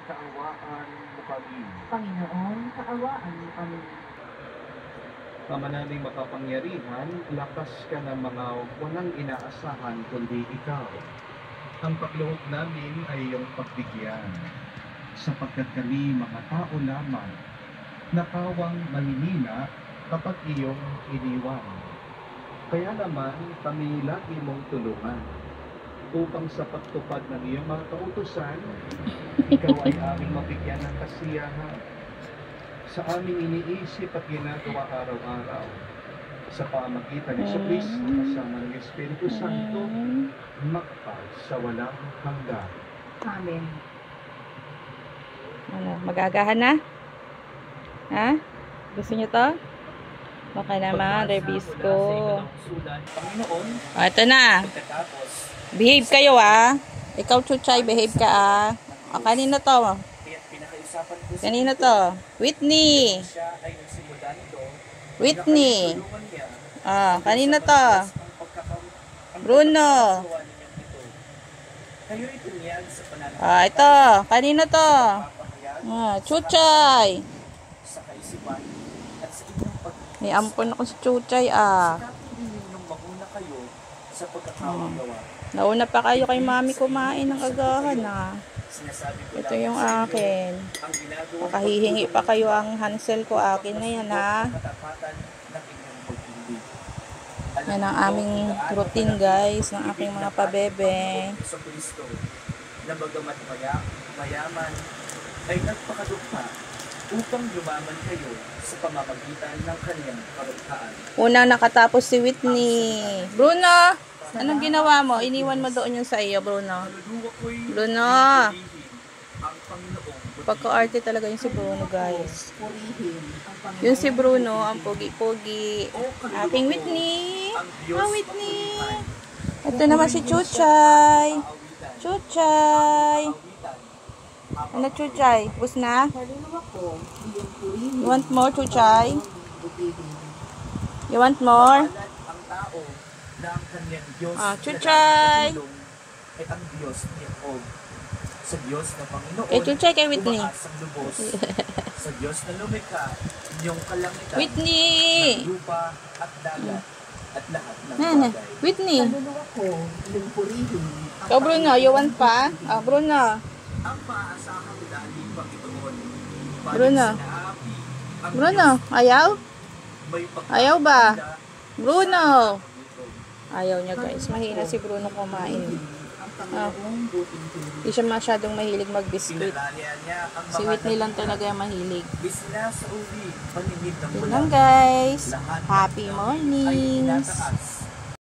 kaawaan mo kami. Panginoon, kaawaan mo kami. Ama naming makapangyarihan, lakas ka ng mga walang inaasahan kundi ikaw. Ang pagloob namin ay iyong pagbigyan, sapagkat kami mga tao lamang, nakawang mahihina kapag iyong iniwan. Kaya naman kami lagi mong tulungan, upang sa pagtupad ng iyong mga kautusan, ikaw ay aming mabigyan ng kasiyahan sa aming iniisip at ginagawa araw-araw. Sa pamagitan ni Kristo kasama ng Espiritu Santo, magpal sa walang hanggan. Amen. Ano, magagahan na? Ha? Gusto niyo to? Baka naman, rebisco. Ito na. Behave kayo Ikaw, Chuchay, behave ka kanino to? Kanino to? Whitney. Whitney. Kanino to? Bruno. Ito. Kanino to? Chuchay. May ampon ako si Chuchay Nauna pa kayo kay mami kumain ng agahan Ito yung akin. Makahihingi pa kayo ang Hansel ko. Akin na yan Yan ang aming routine guys ng aking mga pabebe. Na bagamat mayaman ay nagpakadukha upang yumaman kayo sa pamamagitan ng kanyang karughaan. Unang nakatapos si Whitney. Bruno! Anong ginawa mo? Iniwan mo doon yung sa iyo, Bruno. Bruno! Pagka-arte talaga yung si Bruno, guys. Yung si Bruno, ang pogi-pogi. Aking Whitney! Whitney! Ito naman si Chuchay. Chuchay! Ano, Chuchay? Bus na? You want more, Chuchay? You want more? Chuchay! Ay ang Diyos ni Jacob. Sa Diyos na Panginoon, kay Chuchay, kay Whitney. Sa Diyos na lumikha, inyong kalangitan, Whitney! ng lupa at dagat, at lahat ng bagay. Whitney! Ikaw, Bruno, you want pa? Bruno. Ang maaasahang dali Panginoon. Bruno. Bruno, ayaw? Ayaw ba? Bruno! Ayaw niya guys. Mahina si Bruno kumain. Hindi siya masyadong mahilig mag-biscuit. Si Whitney lang talaga yung mahilig. Yun lang guys. Happy mornings!